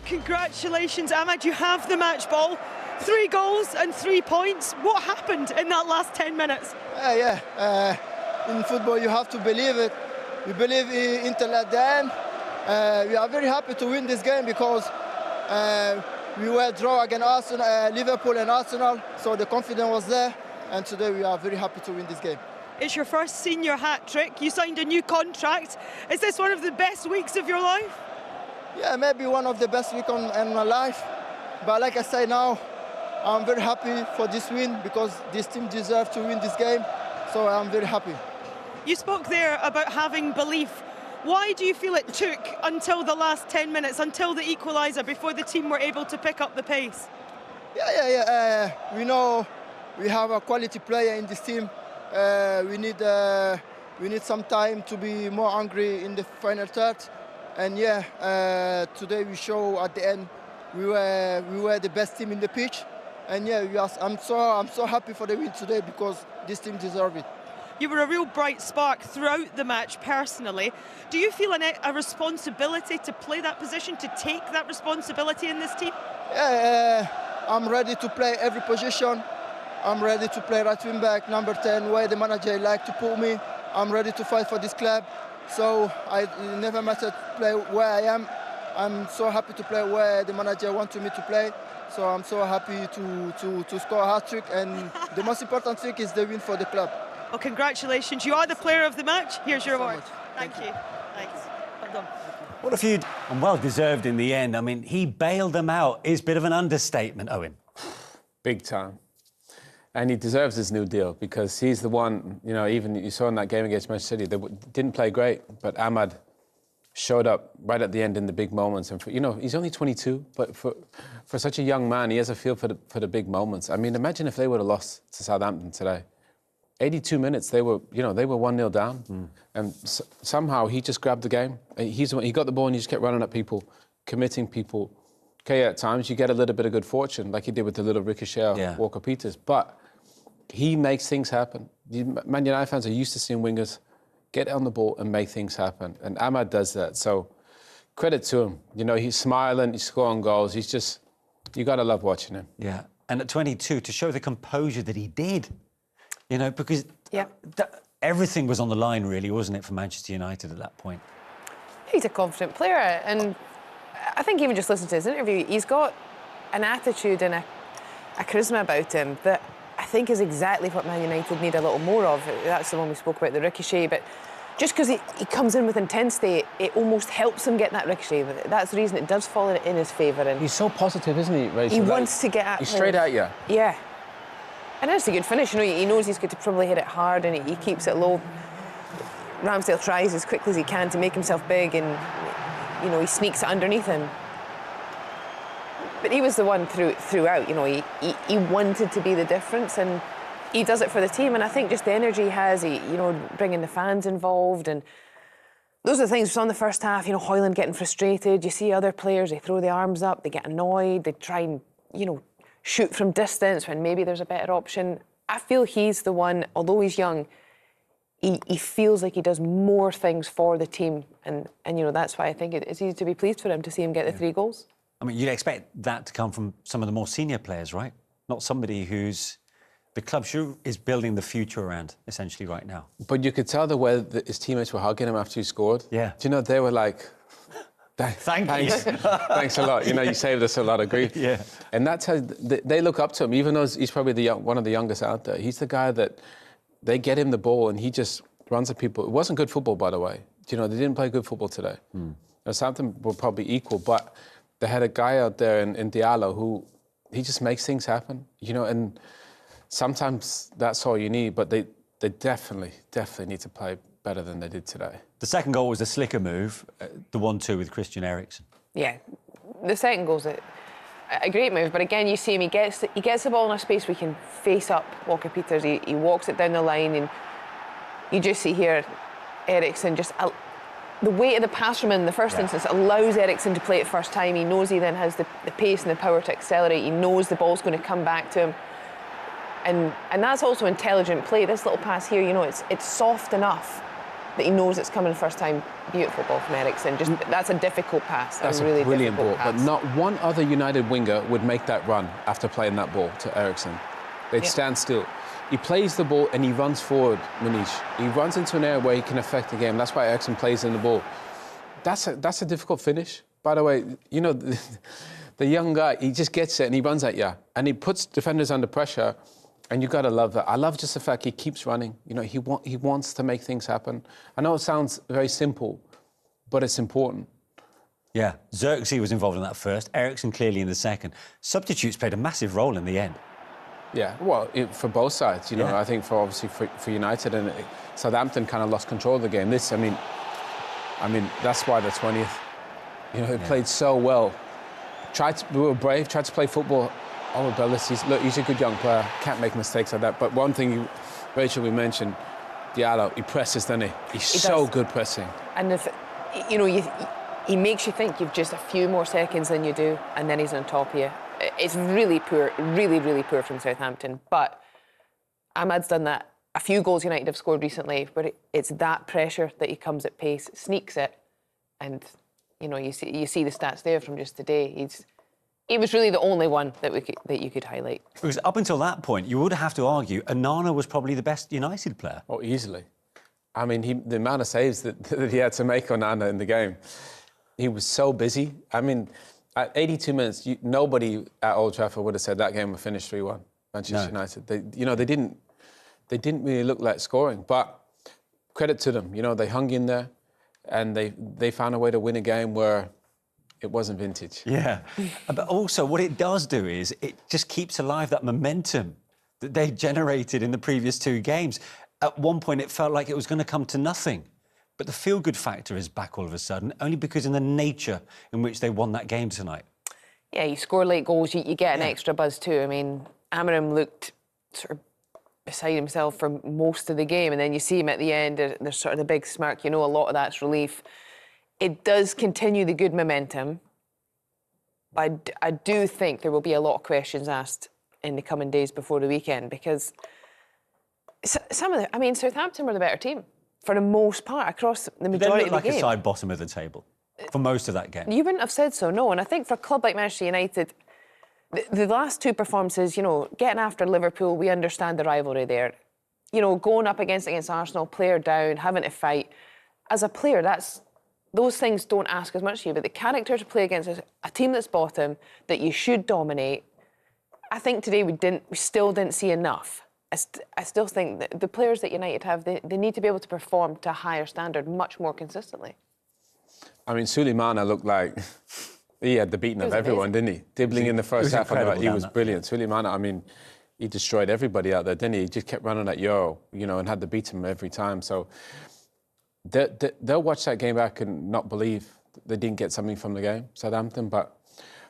Congratulations, Ahmad, you have the match ball. 3 goals and 3 points. What happened in that last 10 minutes? In football you have to believe it. We believe until at the end. We are very happy to win this game because we were draw against Arsenal, Liverpool and Arsenal, so the confidence was there, and today we are very happy to win this game. It's your first senior hat-trick. You signed a new contract. Is this one of the best weeks of your life? Yeah, maybe one of the best weeks in my life. But like I say now, I'm very happy for this win because this team deserves to win this game. So I'm very happy. You spoke there about having belief. Why do you feel it took until the last 10 minutes, until the equaliser, before the team were able to pick up the pace? We know we have a quality player in this team. We need some time to be more hungry in the final third. And today we show at the end we were the best team in the pitch. And I'm so happy for the win today because this team deserves it. You were a real bright spark throughout the match personally. Do you feel a responsibility to play that position, to take that responsibility in this team? I'm ready to play every position. I'm ready to play right wing back, number 10, where the manager like to put me. I'm ready to fight for this club. So it never matter to play where I am. I'm so happy to play where the manager wanted me to play. So I'm so happy to score a hat-trick, and the most important thing is the win for the club. Well, congratulations. You are the player of the match. Here's your award. Thank you. Thanks. Well done. What a feud, and well deserved in the end. I mean, he bailed them out is a bit of an understatement, Owen. Big time. And he deserves his new deal because he's the one, even you saw in that game against Manchester City, they didn't play great, but Ahmad showed up right at the end in the big moments. And, he's only 22, but for such a young man, he has a feel for the big moments. I mean, imagine if they would have lost to Southampton today. 82 minutes, they were 1-0 down. And somehow he just grabbed the game. He got the ball and he just kept running at people, committing people. Okay, at times you get a little bit of good fortune, like he did with the little ricochet Walker-Peters, but he makes things happen. Man United fans are used to seeing wingers get on the ball and make things happen, and Ahmad does that. So credit to him. He's smiling, he's scoring goals. He's just, you got to love watching him. Yeah, and at 22, to show the composure that he did, because everything was on the line, really, wasn't it, for Manchester United at that point? He's a confident player, and I think even just listen to his interview, he's got an attitude and a charisma about him that I think is exactly what Man United need a little more of. That's the one we spoke about, the ricochet, but just because he comes in with intensity, it almost helps him get that ricochet. That's the reason it does fall in his favour. And he's so positive, isn't he, Rachel? He wants to get at He's straight at you. Yeah. And it's a good finish. He knows he's going to probably hit it hard and he keeps it low. Ramsdale tries as quickly as he can to make himself big, and he sneaks it underneath him. But he was the one throughout. He wanted to be the difference, and he does it for the team. And I think just the energy he has, bringing the fans involved, and those are the things. We saw in the first half, Højlund getting frustrated. You see other players, they throw the arms up, they get annoyed, they try and, shoot from distance when maybe there's a better option. I feel he's the one, although he's young, he feels like he does more things for the team, and that's why I think it's easy to be pleased for him to see him get the 3 goals. I mean, you'd expect that to come from some of the more senior players, right? Not somebody who's the club is building the future around, essentially, right now. But you could tell the way that his teammates were hugging him after he scored. Yeah. Do they were like, Thanks. Thanks a lot. You saved us a lot of grief. Yeah. And that's how they look up to him, even though he's probably one of the youngest out there. He's the guy that they get him the ball and he just runs at people. It wasn't good football, by the way. They didn't play good football today. Southampton were probably equal, but they had a guy out there in Diallo who he just makes things happen, and sometimes that's all you need, but they definitely need to play better than they did today. The second goal was a slicker move, the 1-2 with Christian Eriksen. Yeah, the second goal's a great move, but again, you see him, he gets the ball in a space where he can face up Walker-Peters, he walks it down the line, and you just see here Eriksen just... The weight of the pass from him in the first instance allows Eriksen to play it first time. He knows he then has the pace and the power to accelerate. He knows the ball's going to come back to him. And that's also intelligent play. This little pass here, it's soft enough that he knows it's coming first time. Beautiful ball from Ericsson. Just that's a difficult pass. That's really a brilliant ball. difficult pass. But not one other United winger would make that run after playing that ball to Ericsson. They'd stand still. He plays the ball and he runs forward, Manish. He runs into an area where he can affect the game. That's why Ericsson plays in the ball. That's a difficult finish. By the way, you know, the young guy, he just gets it and he runs at you. And he puts defenders under pressure. And you got to love that. I love just the fact he keeps running. You know, he wants to make things happen. I know it sounds very simple, but it's important. Yeah, Xerxes was involved in that first, Ericsson clearly in the second. Substitutes played a massive role in the end. Yeah, well, for both sides, you know, I think obviously for United, and Southampton kind of lost control of the game. I mean, that's why they're 20th. You know, they played so well. We were brave, tried to play football. Owen Hargreaves, he's a good young player, can't make mistakes like that. But one thing, Rachel, we mentioned, Diallo, he presses, doesn't he? He's so good pressing. And if, you know, he makes you think you've just a few more seconds than you do, and then he's on top of you. It's really poor, really, really poor from Southampton. But Ahmad's done that. A few goals United have scored recently, but it's that pressure that he comes at pace, sneaks it, and, you know, you see the stats there from just today. He was really the only one that you could highlight. Because up until that point, you would have to argue Onana was probably the best United player. Oh, easily. I mean, the amount of saves that he had to make on Onana in the game, he was so busy. I mean, at 82 minutes, nobody at Old Trafford would have said that game would finish 3-1, Manchester United. They didn't really look like scoring. But credit to them, you know, they hung in there and they found a way to win a game where it wasn't vintage. Yeah. But also what it does do is it just keeps alive that momentum that they generated in the previous two games. At one point, it felt like it was going to come to nothing. But the feel-good factor is back all of a sudden, only because in the nature in which they won that game tonight. Yeah, you score late goals, you get an extra buzz too. I mean, Amarim looked sort of beside himself for most of the game, and then you see him at the end, there's sort of the big smirk. You know, a lot of that's relief. It does continue the good momentum, but I do think there will be a lot of questions asked in the coming days before the weekend, because Southampton were the better team for the most part across the majority of the game. They looked like a side bottom of the table for most of that game. You wouldn't have said so, no. And I think for a club like Manchester United, the last two performances, you know, getting after Liverpool, we understand the rivalry there. You know, going up against Arsenal, player down, having to fight. As a player, those things don't ask as much of you, but the character to play against a team that's bottom, that you should dominate, I think today we still didn't see enough. I still think that the players that United have, they need to be able to perform to a higher standard much more consistently. I mean, Suleimana looked like he had the beating of everyone, didn't he? Dribbling in the first half, he was brilliant. Suleimana, I mean, he destroyed everybody out there, didn't he? He just kept running at Euro, you know, and had to beat him every time. So they'll watch that game back and not believe they didn't get something from the game, Southampton. But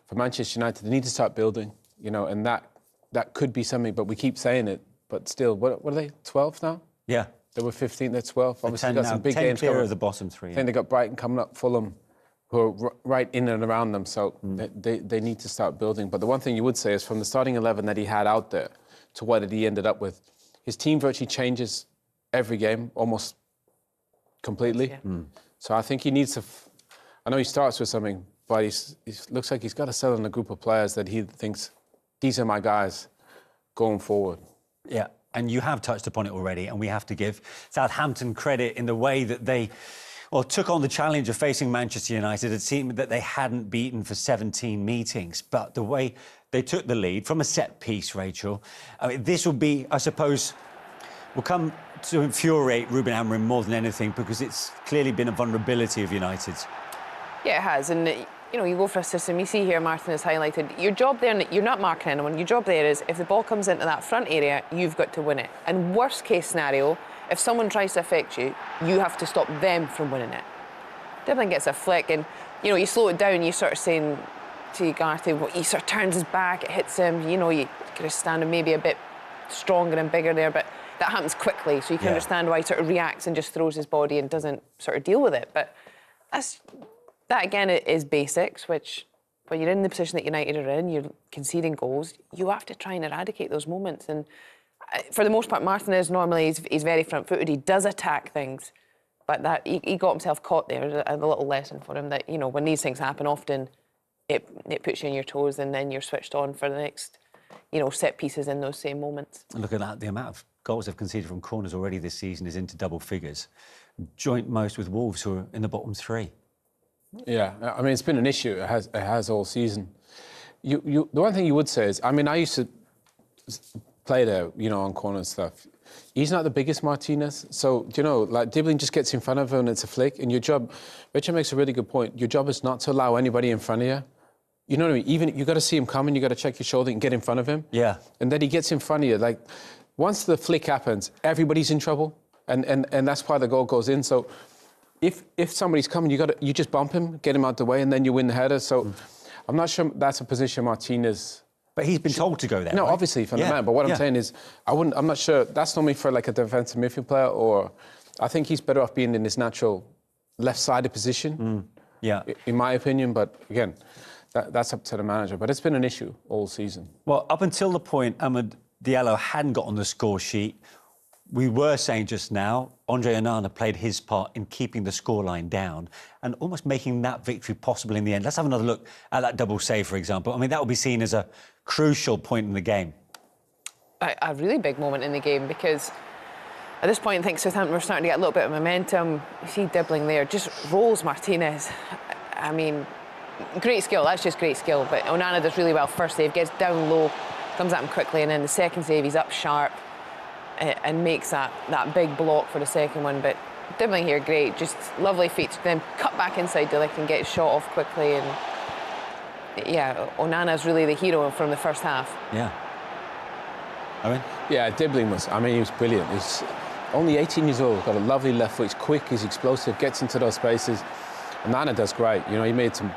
for Manchester United, they need to start building, you know, and that could be something, but we keep saying it. But still, what are they, 12 now? Yeah. They were 15, they're 12. Obviously, got some big 10 games coming. of the bottom three. I think they got Brighton coming up, Fulham, who are right in and around them. So they need to start building. But the one thing you would say is from the starting 11 that he had out there to what he ended up with, his team virtually changes every game, almost completely. Yeah. So I think he needs to... I know he starts with something, but he looks like he's got to settle in a group of players that he thinks, these are my guys going forward. Yeah, and you have touched upon it already, and we have to give Southampton credit in the way that they took on the challenge of facing Manchester United, a team that they hadn't beaten for 17 meetings. But the way they took the lead from a set piece, Rachel, I mean, this will be, I suppose, will come to infuriate Ruben Amorim more than anything, because it's clearly been a vulnerability of United's. Yeah, it has, and you know, you go for a system, you see here Martin has highlighted, your job there, you're not marking anyone, your job there is, if the ball comes into that front area, you've got to win it. And worst case scenario, if someone tries to affect you, you have to stop them from winning it. Devlin gets a flick and, you know, you slow it down, you sort of saying to Garty, he sort of turns his back, it hits him, you know, you could have stand maybe a bit stronger and bigger there, but that happens quickly, so you can understand why he sort of reacts and just throws his body and doesn't sort of deal with it. But that again is basics, which when you're in the position that United are in, you're conceding goals, you have to try and eradicate those moments. And for the most part, Martinez normally he's very front-footed. He does attack things, But that he got himself caught there. A little lesson for him that, you know, when these things happen, often it puts you on your toes, and then you're switched on for the next, you know, set pieces in those same moments. And look at that, the amount of goals they've conceded from corners already this season is into double figures. Joint most with Wolves, who are in the bottom three. Yeah, I mean, it's been an issue. It has all season. The one thing you would say is, I mean, I used to play there, you know, on corner and stuff. He's not the biggest Martinez, so, you know, like, Dibbling just gets in front of him and it's a flick, and your job, Richard makes a really good point, your job is not to allow anybody in front of you. You know what I mean? Even, you got to see him coming, you got to check your shoulder and get in front of him. Yeah. And then he gets in front of you. Like, once the flick happens, everybody's in trouble, and that's why the goal goes in. So if somebody's coming, you just bump him, get him out the way, and then you win the header. So I'm not sure that's a position Martinez... But he's been told to go there. No, right? obviously from the man. But what I'm saying is, I'm not sure. That's normally for like a defensive midfield player, or I think he's better off being in his natural left-sided position. Yeah, in my opinion. But again, that's up to the manager. But it's been an issue all season. Well, up until the point Amad Diallo hadn't got on the score sheet, we were saying just now, Andre Onana played his part in keeping the scoreline down and almost making that victory possible in the end. Let's have another look at that double save, for example. I mean, that will be seen as a crucial point in the game. A really big moment in the game, because at this point I think Southampton were starting to get a little bit of momentum. You see Dibbling there, just rolls Martinez. I mean, great skill, that's just great skill. But Onana does really well. First save, gets down low, comes at him quickly, and then the second save, he's up sharp and makes that big block for the second one. But Dibbling here, great, just lovely feet to then cut back inside De Ligt and get shot off quickly. And yeah, Onana's really the hero from the first half. Yeah. Owen? Yeah, Dibbling he was brilliant. He's only 18 years old, got a lovely left foot, he's quick, he's explosive, gets into those spaces. Onana does great. You know, he made some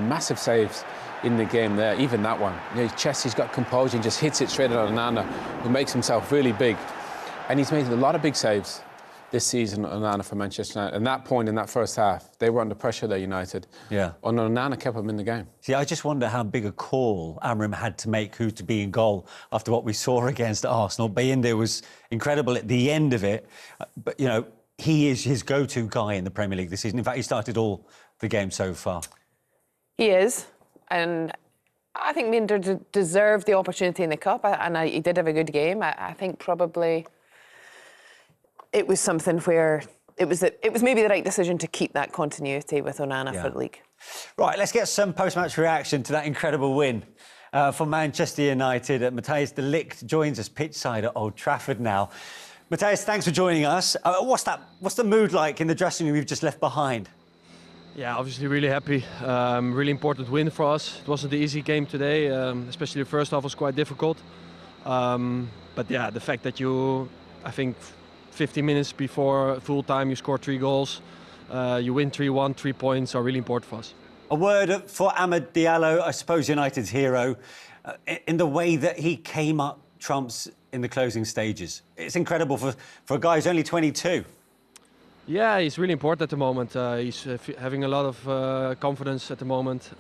massive saves in the game there, even that one. You know, his chest, he's got composure, he just hits it straight at Onana, who makes himself really big. And he's made a lot of big saves this season, Onana, for Manchester United. And that point in that first half, they were under pressure there, United. Yeah. And Onana kept them in the game. See, I just wonder how big a call Amram had to make who to be in goal after what we saw against Arsenal. Bayinde was incredible at the end of it. But, you know, he is his go-to guy in the Premier League this season. In fact, he started all the games so far. He is. And I think Minder deserved the opportunity in the Cup, and he did have a good game. I think probably it was something where it was maybe the right decision to keep that continuity with Onana for the league. Right, let's get some post-match reaction to that incredible win for Manchester United. Matthijs de Ligt joins us pitchside at Old Trafford now. Matthijs, thanks for joining us. What's the mood like in the dressing room you've just left behind? Yeah, obviously really happy. Really important win for us. It wasn't an easy game today, especially the first half was quite difficult. But yeah, the fact that I think 50 minutes before full time, you score 3 goals, you win 3-1, 3 points are really important for us. A word for Amad Diallo, I suppose United's hero, in the way that he came up trumps in the closing stages. It's incredible for a guy who's only 22. Yeah, he's really important at the moment. He's having a lot of confidence at the moment.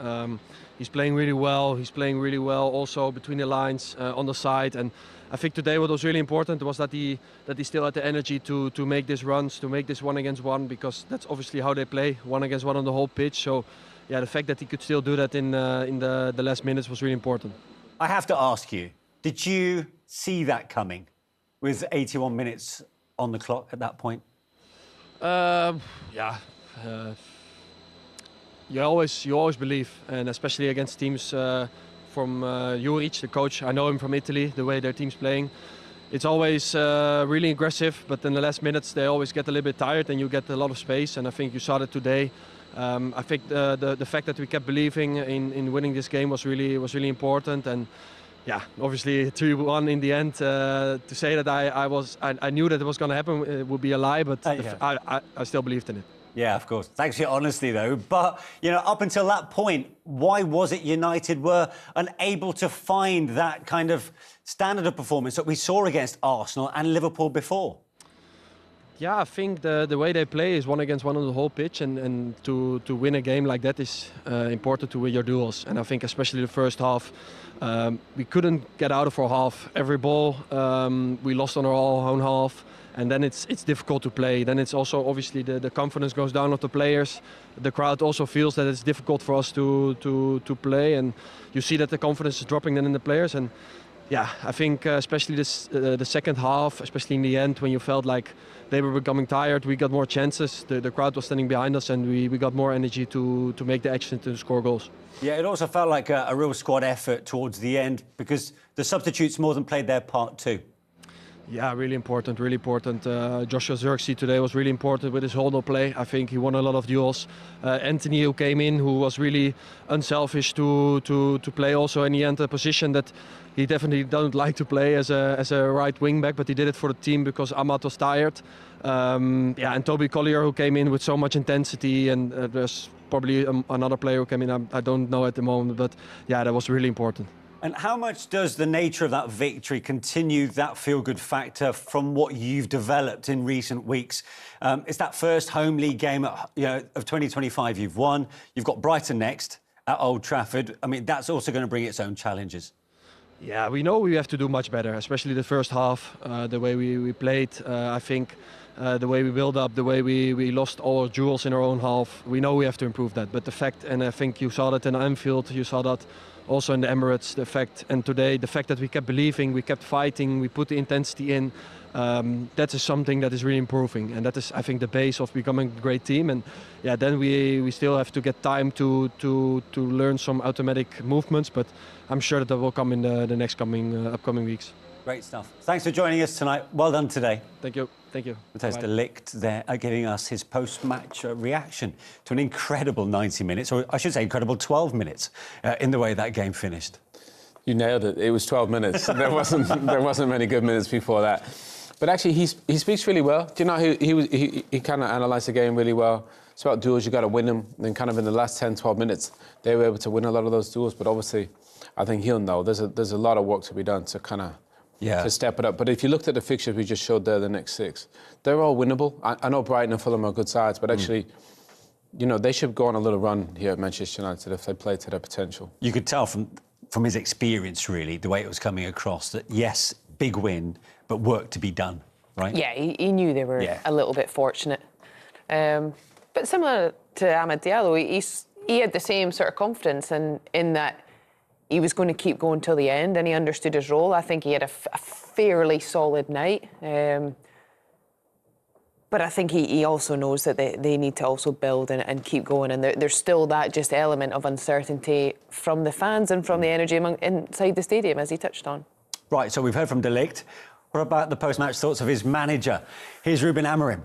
He's playing really well. He's playing really well also between the lines, on the side. And I think today what was really important was that he still had the energy to make these runs, to make this 1-against-1, because that's obviously how they play, 1-against-1 on the whole pitch. So yeah, the fact that he could still do that in the last minutes was really important. I have to ask you, did you see that coming with 81 minutes on the clock at that point? Yeah, you always believe, and especially against teams from Juric, the coach. I know him from Italy, the way their team's playing. It's always really aggressive, but in the last minutes they always get a little bit tired and you get a lot of space, and I think you saw that today. I think the fact that we kept believing in winning this game was really important, and yeah, obviously 3-1 in the end. To say that I knew that it was going to happen, it would be a lie, but I still believed in it. Yeah, of course. Thanks for your honesty, though. But, you know, up until that point, why was it United were unable to find that kind of standard of performance that we saw against Arsenal and Liverpool before? Yeah, I think the way they play is one against one on the whole pitch, and to win a game like that is important to win your duels. And I think especially the first half, we couldn't get out of our half. Every ball we lost on our own half, and then it's difficult to play. Then it's also obviously the confidence goes down of the players. The crowd also feels that it's difficult for us to play, and you see that the confidence is dropping then in the players. And yeah, I think especially the second half, especially in the end, when you felt like they were becoming tired, we got more chances. The crowd was standing behind us, and we got more energy to make the action to score goals. Yeah, it also felt like a real squad effort towards the end because the substitutes more than played their part too. Yeah, really important, really important. Joshua Zirkzee today was really important with his hold-up play. I think he won a lot of duels. Anthony, who came in, who was really unselfish to play also in the end a position that he definitely don't like to play as a right wing back, but he did it for the team because Ahmad was tired. And Toby Collier, who came in with so much intensity, and there's probably another player who came in, I don't know at the moment, but yeah, that was really important. And how much does the nature of that victory continue that feel-good factor from what you've developed in recent weeks? It's that first home league game of 2025 you've won. You've got Brighton next at Old Trafford. I mean, that's also going to bring its own challenges. Yeah, we know we have to do much better, especially the first half, the way we played. I think the way we build up, the way we lost all our duels in our own half. We know we have to improve that. But the fact, and I think you saw that in Anfield, you saw that also in the Emirates, the fact, and today, the fact that we kept believing, we kept fighting, we put the intensity in, that is something that is really improving. And that is, I think, the base of becoming a great team. And yeah, then we still have to get time to learn some automatic movements, but I'm sure that will come in the next upcoming weeks. Great stuff. Thanks for joining us tonight. Well done today. Thank you. Thank you. Matthijs de Ligt there giving us his post-match reaction to an incredible 90 minutes, or I should say incredible 12 minutes in the way that game finished. You nailed it. It was 12 minutes. There wasn't many good minutes before that. But actually, he speaks really well. Do you know, he kind of analysed the game really well. It's about duels, you got to win them. And then kind of in the last 10, 12 minutes, they were able to win a lot of those duels. But obviously, I think he'll know there's a lot of work to be done to kind of to step it up. But if you looked at the fixtures we just showed there, the next 6, they're all winnable. I know Brighton and Fulham are good sides, but actually, you know, they should go on a little run here at Manchester United if they play to their potential. You could tell from his experience, really, the way it was coming across, that yes, big win, but work to be done, right? Yeah, he knew they were a little bit fortunate. But similar to Amad Diallo, he had the same sort of confidence in that he was going to keep going till the end, and he understood his role. I think he had a fairly solid night. But I think he also knows that they need to also build and keep going. And there's still that just element of uncertainty from the fans and from the energy inside the stadium, as he touched on. Right, so we've heard from de Ligt. What about the post-match thoughts of his manager? Here's Ruben Amorim.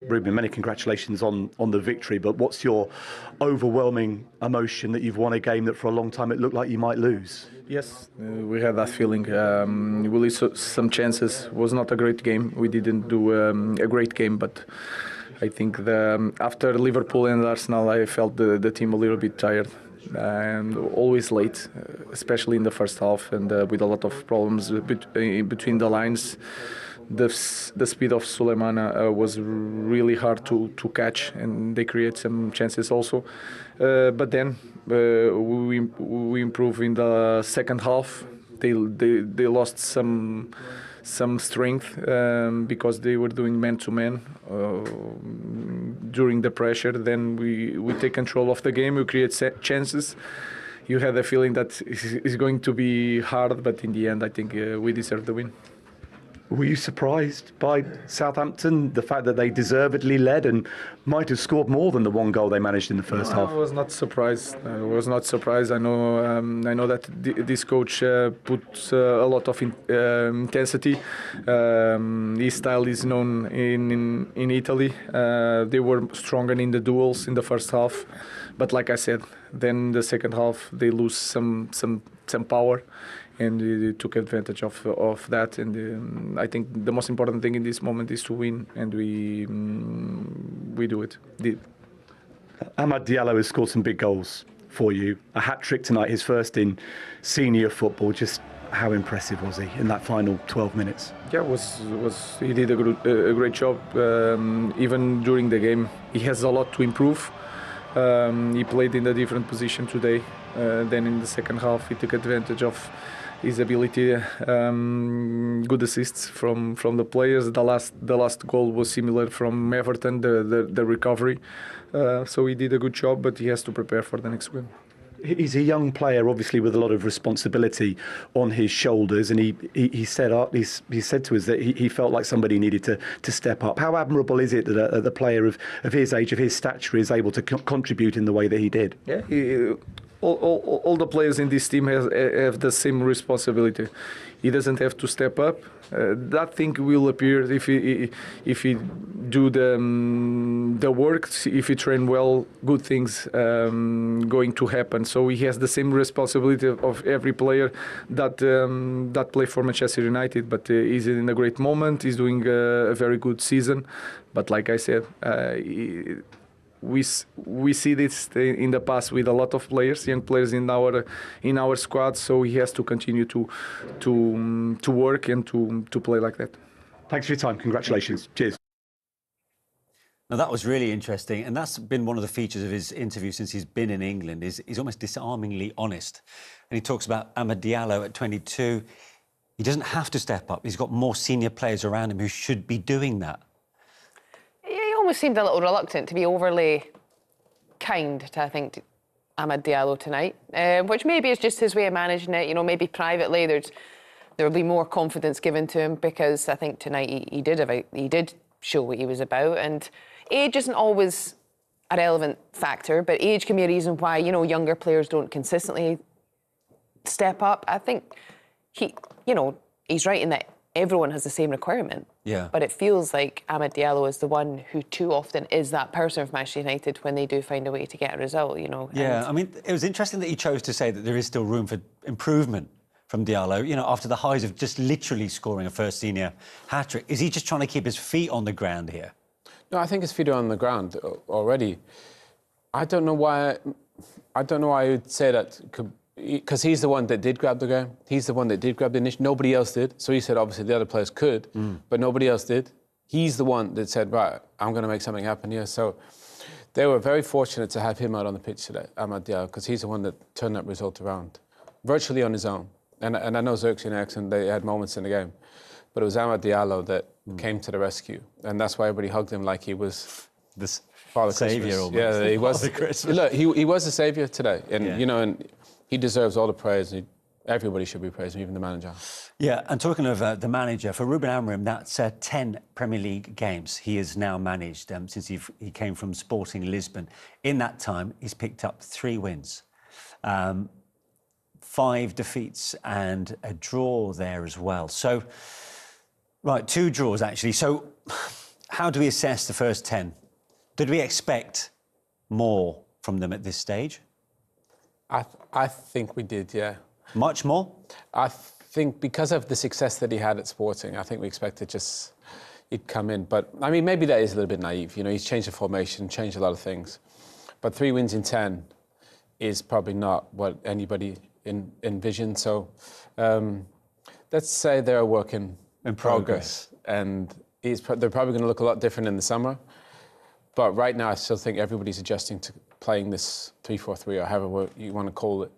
Ruben, many congratulations on the victory, but what's your overwhelming emotion that you've won a game that for a long time it looked like you might lose? Yes, we had that feeling. We lost some chances. It was not a great game. We didn't do a great game, but I think after Liverpool and Arsenal, I felt the team a little bit tired. And always late, especially in the first half, and with a lot of problems between the lines. The speed of Suleimana was really hard to catch, and they create some chances also. But then we improve in the second half. They lost some strength because they were doing man-to-man during the pressure. Then we take control of the game. We create chances. You had a feeling that it's going to be hard, but in the end, I think we deserve the win. Were you surprised by Southampton, the fact that they deservedly led and might have scored more than the one goal they managed in the first half? I was not surprised. I know that this coach puts a lot of intensity. His style is known in Italy. They were stronger in the duels in the first half, but like I said, then the second half they lose some power. And we took advantage of that, and I think the most important thing in this moment is to win, and we do it. Amad Diallo has scored some big goals for you. A hat-trick tonight, his first in senior football. Just how impressive was he in that final 12 minutes? Yeah, he did a great job. Even during the game, he has a lot to improve. He played in a different position today. Then in the second half, he took advantage of his ability. Good assists from the players. The last goal was similar from Everton. The recovery. So he did a good job, but he has to prepare for the next game. He's a young player, obviously, with a lot of responsibility on his shoulders, and he said to us that he felt like somebody needed to step up. How admirable is it that a player of his age, of his stature, is able to contribute in the way that he did? Yeah, all the players in this team have the same responsibility. He doesn't have to step up. That thing will appear if he do the work, if he train well. Good things going to happen. So he has the same responsibility of every player that play for Manchester United. But he's in a great moment. He's doing a very good season. But like I said, we see this in the past with a lot of players, young players in our squad. So he has to continue to work and to play like that. Thanks for your time. Congratulations. Cheers. Now, that was really interesting, and that's been one of the features of his interview since he's been in England, is he's almost disarmingly honest. And he talks about Amad Diallo at 22. He doesn't have to step up. He's got more senior players around him who should be doing that. He almost seemed a little reluctant to be overly kind to, I think, Amad Diallo tonight, which maybe is just his way of managing it. You know, maybe privately there will be more confidence given to him, because I think tonight he did show what he was about. And age isn't always a relevant factor, but age can be a reason why, you know, younger players don't consistently step up. I think he's right in that everyone has the same requirement. Yeah. But it feels like Amad Diallo is the one who too often is that person of Manchester United when they do find a way to get a result, you know. Yeah, I mean, it was interesting that he chose to say that there is still room for improvement from Diallo, you know, after the highs of just literally scoring a first senior hat-trick. Is he just trying to keep his feet on the ground here? No, I think his feet are on the ground already. I don't know why I would say that, because he's the one that did grab the game. He's the one that did grab the initiative. Nobody else did. So he said, obviously, the other players could, but nobody else did. He's the one that said, right, I'm going to make something happen here. So they were very fortunate to have him out on the pitch today, Amad Diallo, because he's the one that turned that result around, virtually on his own. And I know Xerxes and Eriksson, they had moments in the game, but it was Amad Diallo that came to the rescue. And that's why everybody hugged him like he was this Father Saviour Christmas. almost. Yeah, he was. Father Christmas. Look, he was a saviour today. And, you know, and he deserves all the praise. Everybody should be praising, even the manager. Yeah, and talking of the manager, for Ruben Amorim, that's 10 Premier League games he has now managed since he came from Sporting Lisbon. In that time, he's picked up 3 wins, 5 defeats and a draw there as well. So, right, 2 draws, actually. So how do we assess the first 10? Did we expect more from them at this stage? I think we did, yeah. Much more? I think because of the success that he had at Sporting, I think we expected just he'd come in. But, I mean, maybe that is a little bit naive. You know, he's changed the formation, changed a lot of things. But 3 wins in 10 is probably not what anybody envisioned. So let's say they're a work in progress. And they're probably going to look a lot different in the summer. But right now, I still think everybody's adjusting to playing this 3-4-3 or however you want to call it.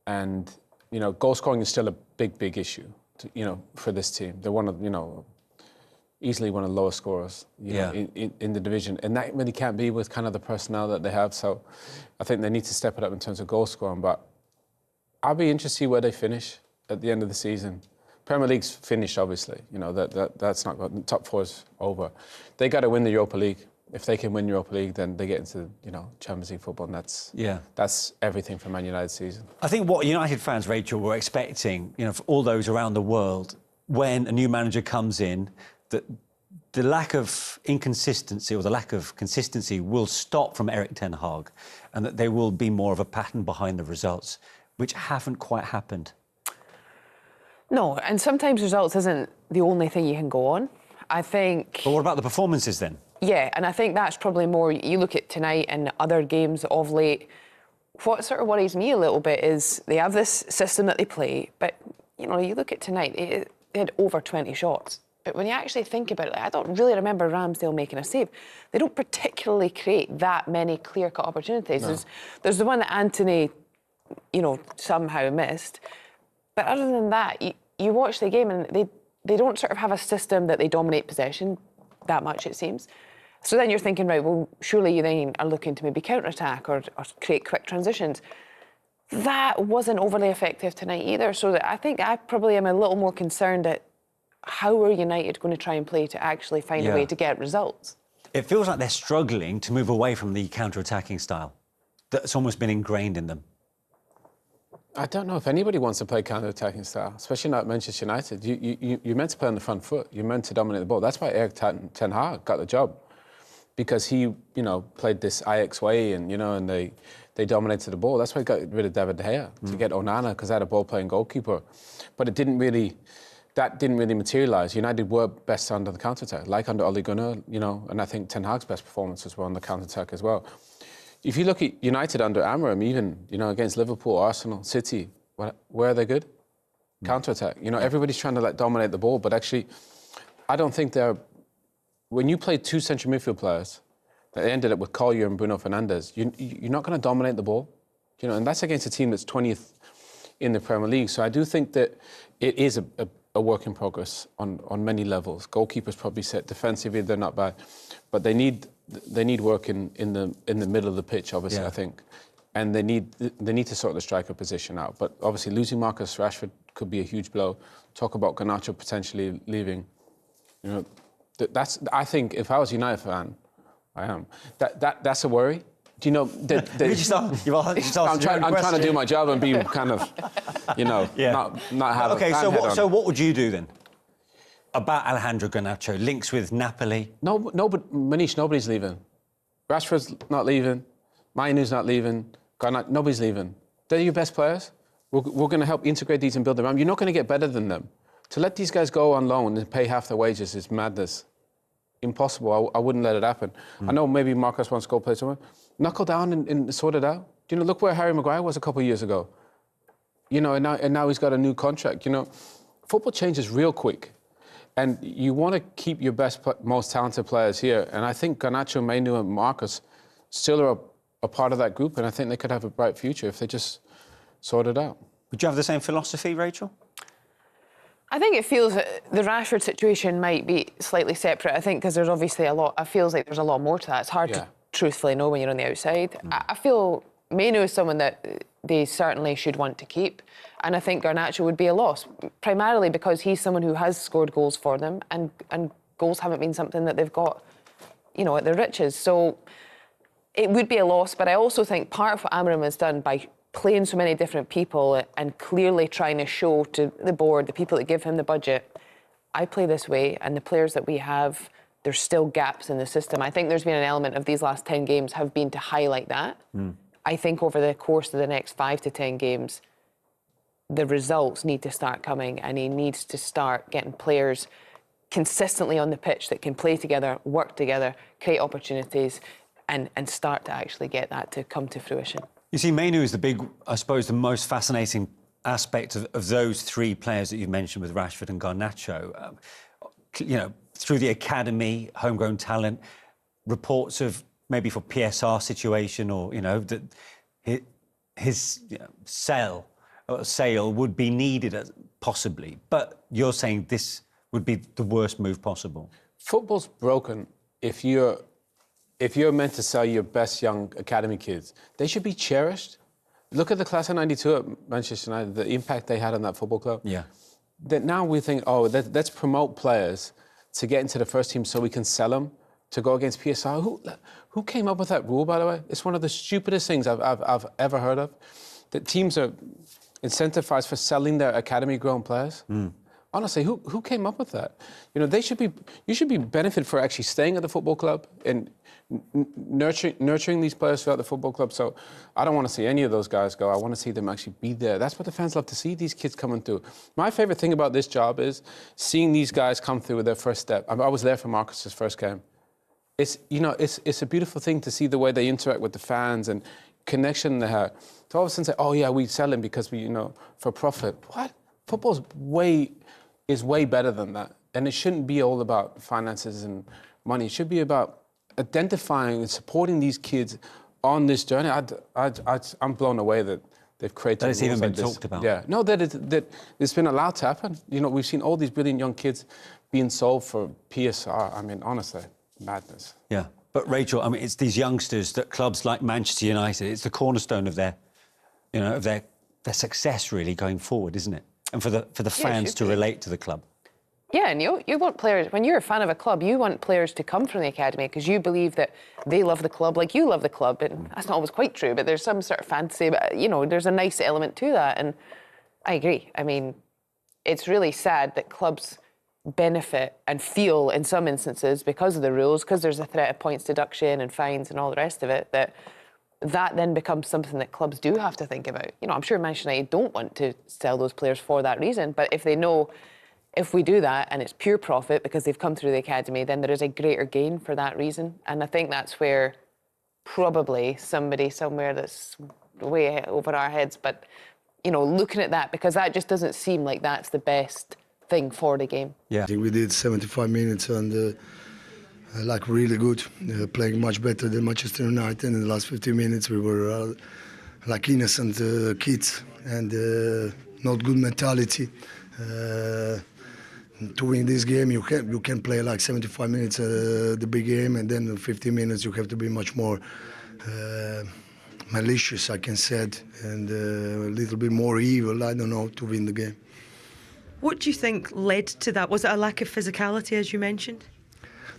And, you know, goal scoring is still a big issue, you know, for this team. They're one of, you know, easily one of the lowest scorers know, in the division. And that really can't be with kind of the personnel that they have. So I think they need to step it up in terms of goal scoring. But I'll be interested to see where they finish at the end of the season. Premier League's finished, obviously. You know, that's not good. Top 4's over. They got to win the Europa League. If they can win Europa League, then they get into, you know, Champions League football, and that's everything for Man United's season. I think what United fans, Rachel, were expecting, you know, for all those around the world, when a new manager comes in, that the lack of inconsistency or the lack of consistency will stop from Erik ten Hag, and that there will be more of a pattern behind the results, which haven't quite happened. No, and sometimes results isn't the only thing you can go on. I think... But what about the performances then? Yeah, and I think that's probably more, you look at tonight and other games of late, what sort of worries me a little bit is they have this system that they play, but you know, you look at tonight, they had over 20 shots. But when you actually think about it, I don't really remember Ramsdale making a save. They don't particularly create that many clear-cut opportunities. No. There's the one that Anthony, you know, somehow missed. But other than that, you watch the game and they don't sort of have a system that they dominate possession that much, it seems. So then you're thinking, right, well, surely you then are looking to maybe counter-attack or create quick transitions. That wasn't overly effective tonight either. So I think I probably am a little more concerned at how are United going to try and play to actually find a way to get results. It feels like they're struggling to move away from the counter-attacking style that's almost been ingrained in them. I don't know if anybody wants to play counter-attacking style, especially not Manchester United. You're meant to play on the front foot. You're meant to dominate the ball. That's why Erik ten Hag got the job, because he, you know, played this Ajax way, and you know, and they dominated the ball. That's why he got rid of David De Gea to get Onana, because they had a ball-playing goalkeeper. But it didn't really. That didn't really materialise. United were best under the counter-attack, like under Ole Gunnar, you know, and I think Ten Hag's best performances were on the counter-attack as well. If you look at United under Amorim, even, you know, against Liverpool, Arsenal, City, where are they good? Counter-attack. You know, everybody's trying to dominate the ball, but actually, I don't think they're... When you play two central midfield players, that ended up with Collier and Bruno Fernandes, you're not going to dominate the ball, you know, and that's against a team that's 20th in the Premier League. So I do think that it is a work in progress on many levels. Goalkeepers probably set defensively, they're not bad, but they need work in the middle of the pitch, obviously. I think, and they need to sort the striker position out. But obviously, losing Marcus Rashford could be a huge blow. Talk about Garnacho potentially leaving. You know, that's. I think if I was a United fan, I am. That's a worry. Do you know? I'm trying to do my job and be kind of, you know, not have. Okay, so what would you do then about Alejandro Garnacho? Links with Napoli? No, but Manish, nobody's leaving. Rashford's not leaving. Mainu's not leaving. Nobody's leaving. They're your best players. We're going to help integrate these and build around. You're not going to get better than them. To let these guys go on loan and pay half their wages is madness. Impossible. I wouldn't let it happen. I know maybe Marcus wants to go play somewhere. Knuckle down and sort it out. You know, look where Harry Maguire was a couple of years ago. You know, and now he's got a new contract. You know, football changes real quick, and you want to keep your best, most talented players here. And I think Garnacho, Mainu, and Marcus still are a part of that group, and I think they could have a bright future if they just sort it out. Would you have the same philosophy, Rachel? I think it feels that the Rashford situation might be slightly separate. I think because there's obviously a lot. It feels like there's a lot more to that. It's hard to truthfully know when you're on the outside. I feel Mainu is someone that they certainly should want to keep, and I think Garnacho would be a loss, primarily because he's someone who has scored goals for them, and goals haven't been something that they've got, you know, at their riches. So it would be a loss, but I also think part of what Amorim has done by playing so many different people and clearly trying to show to the board, the people that give him the budget, I play this way, and the players that we have, there's still gaps in the system. I think there's been an element of these last 10 games have been to highlight that. I think over the course of the next 5 to 10 games, the results need to start coming, and he needs to start getting players consistently on the pitch that can play together, work together, create opportunities, and start to actually get that to come to fruition. You see, Mainu is the big, I suppose, the most fascinating aspect of those three players that you've mentioned with Rashford and Garnacho. You know, through the academy, homegrown talent, reports of maybe for PSR situation, or, you know, that his sale would be needed, possibly. But you're saying this would be the worst move possible. Football's broken if you're meant to sell your best young academy kids. They should be cherished. Look at the class of '92 at Manchester United, the impact they had on that football club. Yeah. That now we think, let's promote players to get into the first team so we can sell them to go against PSR. Who came up with that rule, by the way? It's one of the stupidest things I've ever heard of. That teams are incentivized for selling their academy-grown players. Honestly, who came up with that? You know, you should be benefited for actually staying at the football club and nurturing these players throughout the football club. So I don't want to see any of those guys go. I want to see them actually be there. That's what the fans love to see, these kids coming through. My favourite thing about this job is seeing these guys come through with their first step. I was there for Marcus's first game. It's a beautiful thing to see the way they interact with the fans and connection they have. To all of a sudden say, we sell him because we, for profit. What? football's is way better than that. And it shouldn't be all about finances and money. It should be about identifying and supporting these kids on this journey. I'm blown away that they've created. That it's even been like this. talked about. Yeah, no, that it's been allowed to happen. You know, we've seen all these brilliant young kids being sold for PSR. I mean, honestly, madness. Yeah, but Rachel, I mean, it's these youngsters that clubs like Manchester United, it's the cornerstone of their, you know, of their success really going forward, isn't it? And for the fans to relate to the club. Yeah, and you want players, when you're a fan of a club, you want players to come from the academy because you believe that they love the club like you love the club. And that's not always quite true, but there's some sort of fantasy, but, you know, there's a nice element to that. And I agree. I mean, it's really sad that clubs benefit and feel in some instances because of the rules, because there's a threat of points deduction and fines and all the rest of it, that then becomes something that clubs do have to think about. You know, I'm sure Manchester United don't want to sell those players for that reason, but if they know if we do that and it's pure profit because they've come through the academy, then there is a greater gain for that reason. And I think that's where probably somebody somewhere that's way over our heads, but, you know, looking at that, because that just doesn't seem like that's the best thing for the game. Yeah. I think we did 75 minutes and like really good, playing much better than Manchester United. In the last 15 minutes we were like innocent kids and not good mentality. To win this game, you can play like 75 minutes the big game, and then in 15 minutes you have to be much more malicious, I can say, and a little bit more evil, I don't know, to win the game. What do you think led to that? Was it a lack of physicality, as you mentioned?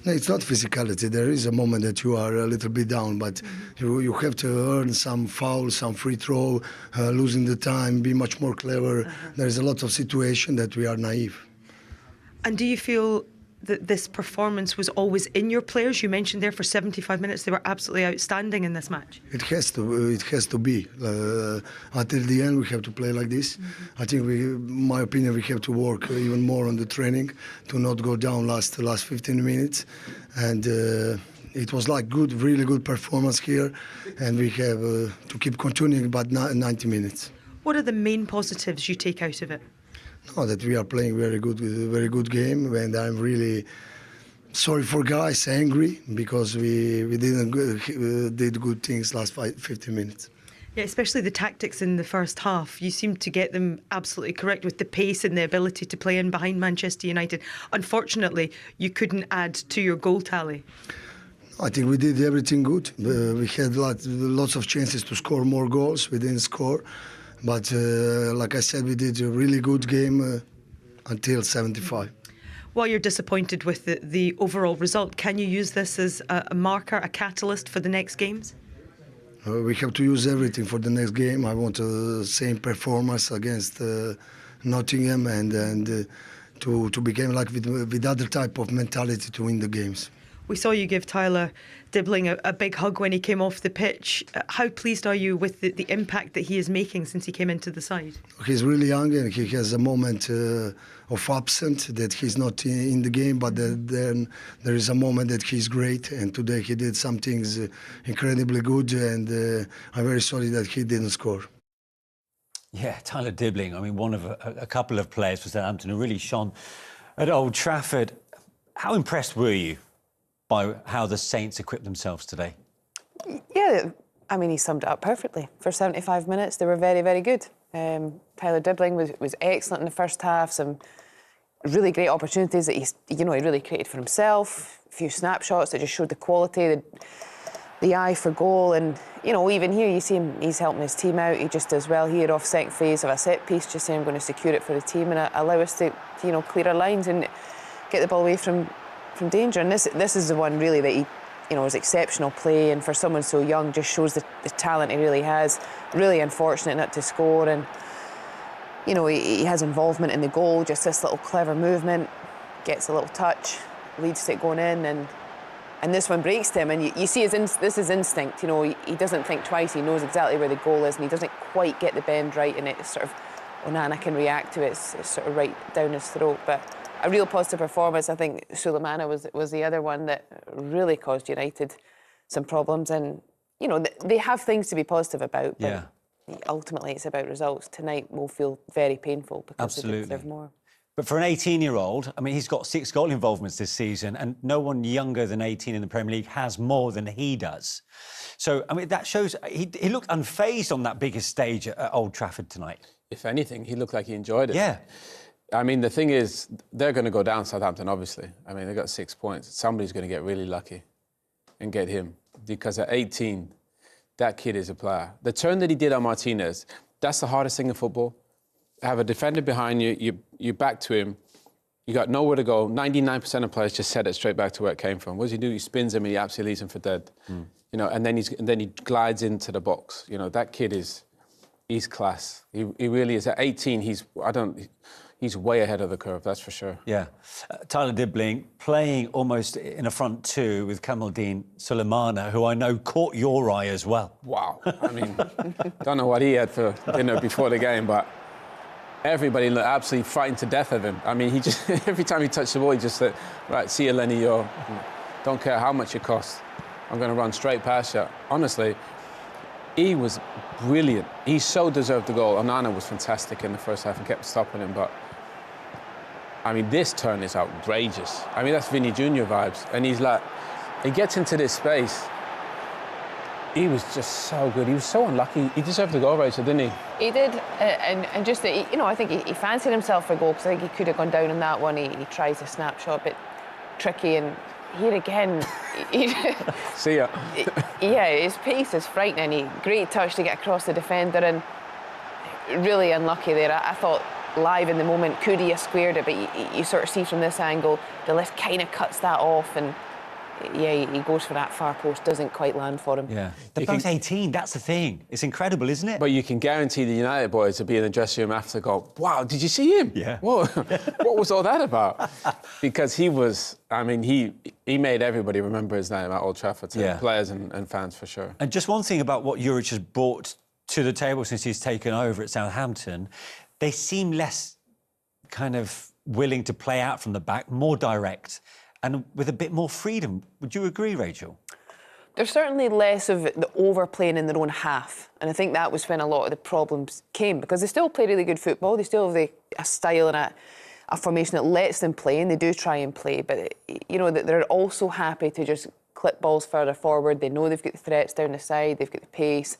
No, it's not physicality. There is a moment that you are a little bit down, but you have to earn some foul, some free throw, losing the time, be much more clever. There is a lot of situation that we are naive. And do you feel that this performance was always in your players? You mentioned there for 75 minutes they were absolutely outstanding in this match. It has to be. Until the end we have to play like this. I think in my opinion, we have to work even more on the training to not go down last 15 minutes. And it was like really good performance here, and we have to keep continuing about 90 minutes. What are the main positives you take out of it? No, that we are playing very good game, and I'm really sorry for guys, angry because we didn't did good things last 15 minutes. Yeah, especially the tactics in the first half. You seemed to get them absolutely correct with the pace and the ability to play in behind Manchester United. Unfortunately, you couldn't add to your goal tally. I think we did everything good. We had lots of chances to score more goals. We didn't score. But like I said, we did a really good game until 75. While you're disappointed with the overall result, can you use this as a marker, a catalyst for the next games? We have to use everything for the next game. I want the same performance against Nottingham and to become like with other type of mentality to win the games. We saw you give Tyler Dibbling a big hug when he came off the pitch. How pleased are you with the impact that he is making since he came into the side? He's really young and he has a moment of absence that he's not in the game, but then there is a moment that he's great, and today he did some things incredibly good, and I'm very sorry that he didn't score. Yeah, Tyler Dibbling, I mean, one of a couple of players for Southampton who really shone at Old Trafford. How impressed were you by how the Saints equipped themselves today? Yeah, I mean, he summed it up perfectly. For 75 minutes, they were very, very good. Tyler Dibbling was excellent in the first half. Some really great opportunities that he really created for himself. A few snapshots that just showed the quality, the eye for goal. And, you know, even here, you see him, he's helping his team out. He just does well here off second phase of a set piece, just saying, I'm going to secure it for the team and allow us to, clear our lines and get the ball away from danger. And this is the one really that he, was exceptional play, and for someone so young just shows the talent he really has. Really unfortunate not to score, and he has involvement in the goal, just this little clever movement, gets a little touch, leads to it going in, and this one breaks him, and you see this is instinct. He doesn't think twice, he knows exactly where the goal is, and he doesn't quite get the bend right, and it's sort of, Onana can react to it, it's sort of right down his throat. But a real positive performance. I think Sulemana was the other one that really caused United some problems, and they have things to be positive about. But, ultimately it's about results. Tonight will feel very painful because they deserve more. But for an 18-year-old, I mean, he's got 6 goal involvements this season, and no one younger than 18 in the Premier League has more than he does. So, I mean, that shows he looked unfazed on that biggest stage at Old Trafford tonight. If anything, he looked like he enjoyed it. Yeah. I mean, the thing is, they're going to go down, Southampton, obviously. I mean, they got 6 points. Somebody's going to get really lucky and get him. Because at 18, that kid is a player. The turn that he did on Martinez, that's the hardest thing in football. Have a defender behind you, you back to him, you got nowhere to go. 99% of players just set it straight back to where it came from. What does he do? He spins him and he absolutely leaves him for dead. You know, and then he glides into the box. You know, that kid he's class. He really is. At 18, he's way ahead of the curve, that's for sure. Yeah. Tyler Dibling playing almost in a front two with Kamaldeen Sulemana, who I know caught your eye as well. Wow. I mean, don't know what he had for dinner before the game, but everybody looked absolutely frightened to death of him. I mean, he just every time he touched the ball, he just said, right, see you, Lenny, don't care how much it costs. I'm going to run straight past you. Honestly, he was brilliant. He so deserved the goal. Onana was fantastic in the first half and kept stopping him, but I mean, this turn is outrageous. I mean, that's Vinny Jr. vibes. And he's like, he gets into this space. He was just so good. He was so unlucky. He deserved the goal, Rachel, didn't he? He did, and just that, you know, I think he fancied himself for a goal because I think he could have gone down on that one. He tries a snapshot, a bit tricky, and here again. See ya. Yeah, his pace is frightening. Great touch to get across the defender, and really unlucky there. I thought live in the moment, could he have squared it? But you sort of see from this angle, the lift kind of cuts that off, and yeah, he goes for that far post, doesn't quite land for him. Yeah, they're both 18, that's the thing. It's incredible, isn't it? But you can guarantee the United boys will be in the dressing room after go, wow, did you see him? Yeah. Whoa, what was all that about? Because he was, I mean, he made everybody remember his name at Old Trafford, players and fans for sure. And just one thing about what Juric has brought to the table since he's taken over at Southampton, they seem less kind of willing to play out from the back, more direct, and with a bit more freedom. Would you agree, Rachel? There's certainly less of the overplaying in their own half, and I think that was when a lot of the problems came, because they still play really good football. They still have a style and a formation that lets them play, and they do try and play, but you know that they're also happy to just clip balls further forward. They know they've got the threats down the side, they've got the pace.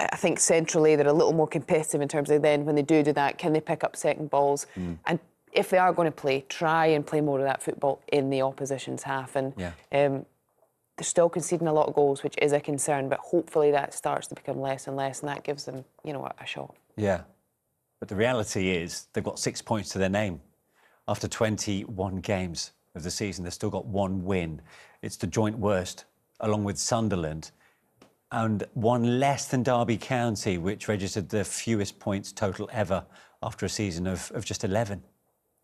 I think centrally they're a little more competitive in terms of then when they do that, can they pick up second balls? And if they are going to play, try and play more of that football in the opposition's half. And they're still conceding a lot of goals, which is a concern, but hopefully that starts to become less and less, and that gives them, you know, a shot. Yeah. But the reality is they've got 6 points to their name. After 21 games of the season, they've still got 1 win. It's the joint worst, along with Sunderland, and 1 less than Derby County, which registered the fewest points total ever after a season of just 11.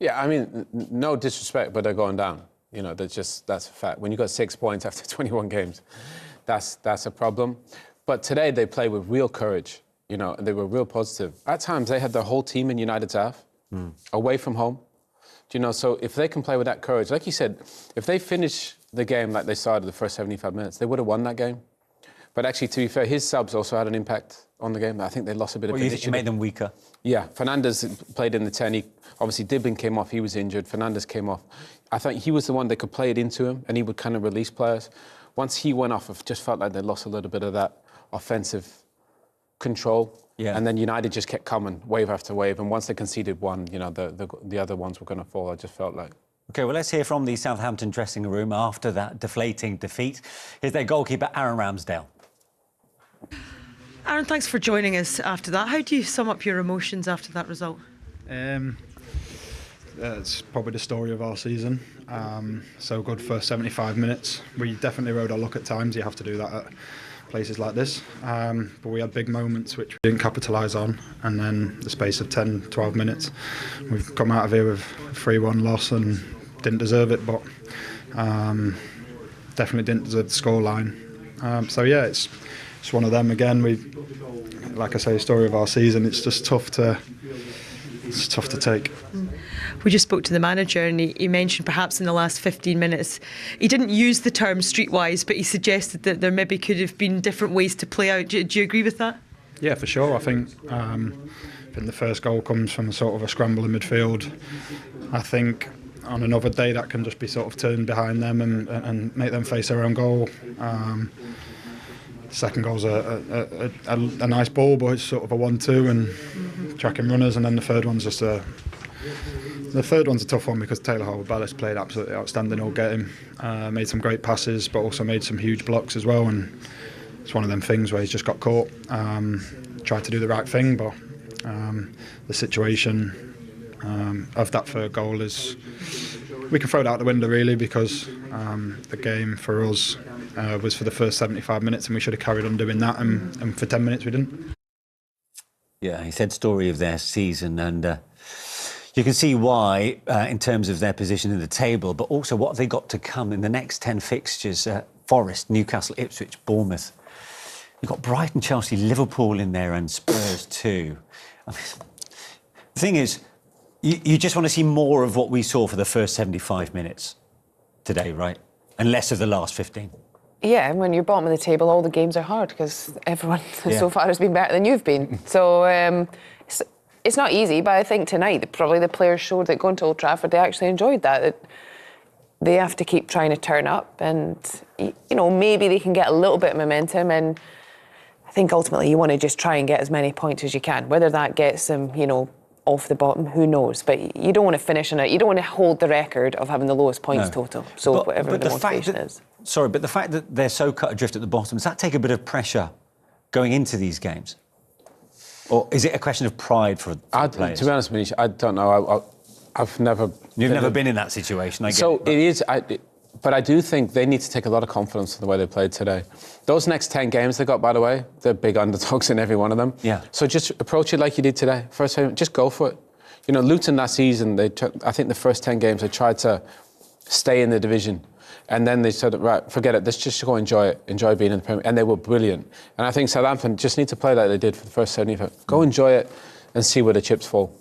Yeah, I mean, no disrespect, but they're going down. You know, that's a fact. When you got 6 points after 21 games, that's a problem. But today they played with real courage, you know, and they were real positive. At times they had their whole team in United's half, away from home. Do you know, so if they can play with that courage, like you said, if they finish the game like they started the first 75 minutes, they would have won that game. But actually, to be fair, his subs also had an impact on the game. I think they lost a bit of initiative. You think it made them weaker? Yeah, Fernandes played in the 10. Obviously, Dibling came off. He was injured. Fernandes came off. I think he was the one that could play it into him, and he would kind of release players. Once he went off, it just felt like they lost a little bit of that offensive control. Yeah. And then United just kept coming, wave after wave. And once they conceded 1, you know, the other ones were going to fall, I just felt like. OK, well, let's hear from the Southampton dressing room after that deflating defeat. Here's their goalkeeper, Aaron Ramsdale. Aaron, thanks for joining us after that. How do you sum up your emotions after that result? It's probably the story of our season. So good for 75 minutes. We definitely rode our luck at times. You have to do that at places like this. But we had big moments which we didn't capitalise on. And then the space of 10, 12 minutes, we've come out of here with a 3-1 loss and didn't deserve it, but definitely didn't deserve the scoreline. So yeah, it's one of them again. Like I say, story of our season. It's just tough to take. We just spoke to the manager, and he mentioned perhaps in the last 15 minutes, he didn't use the term streetwise, but he suggested that there maybe could have been different ways to play out. Do you agree with that? Yeah, for sure. I think the first goal comes from a sort of a scramble in midfield. I think on another day that can just be sort of turned behind them and make them face their own goal. Second goal's a nice ball, but it's sort of a 1-2 and tracking runners, and then the third one's just a tough one because Taylor Harwood-Bellis played absolutely outstanding all game, made some great passes, but also made some huge blocks as well. And it's one of them things where he's just got caught. Tried to do the right thing, but the situation of that third goal is, we can throw it out the window really, because the game for us was for the first 75 minutes and we should have carried on doing that, and for 10 minutes we didn't. Yeah, he said story of their season, and you can see why in terms of their position in the table, but also what have they got to come in the next 10 fixtures. Forest, Newcastle, Ipswich, Bournemouth. You've got Brighton, Chelsea, Liverpool in there, and Spurs too. I mean, the thing is, you just want to see more of what we saw for the first 75 minutes today, right? And less of the last 15. Yeah, and when you're bottom of the table, all the games are hard because everyone so far has been better than you've been. So it's not easy, but I think tonight probably the players showed that going to Old Trafford, they actually enjoyed that they have to keep trying to turn up, and maybe they can get a little bit of momentum. And I think ultimately you want to just try and get as many points as you can. Whether that gets them, off the bottom, who knows? But you don't want to finish in it. You don't want to hold the record of having the lowest points total. So whatever the motivation is. Sorry, but the fact that they're so cut adrift at the bottom, does that take a bit of pressure going into these games? Or is it a question of pride for players? To be honest, Manish, I don't know. I've never... You've never been in that situation, I get so it. It is... But I do think they need to take a lot of confidence in the way they played today. Those next 10 games they got, by the way, they're big underdogs in every one of them. Yeah. So just approach it like you did today. First time, just go for it. Luton last season, I think the first 10 games they tried to stay in the division. And then they said, right, forget it, let's just go enjoy it, enjoy being in the Premier. And they were brilliant. And I think Southampton just need to play like they did for the first 75. Go enjoy it and see where the chips fall.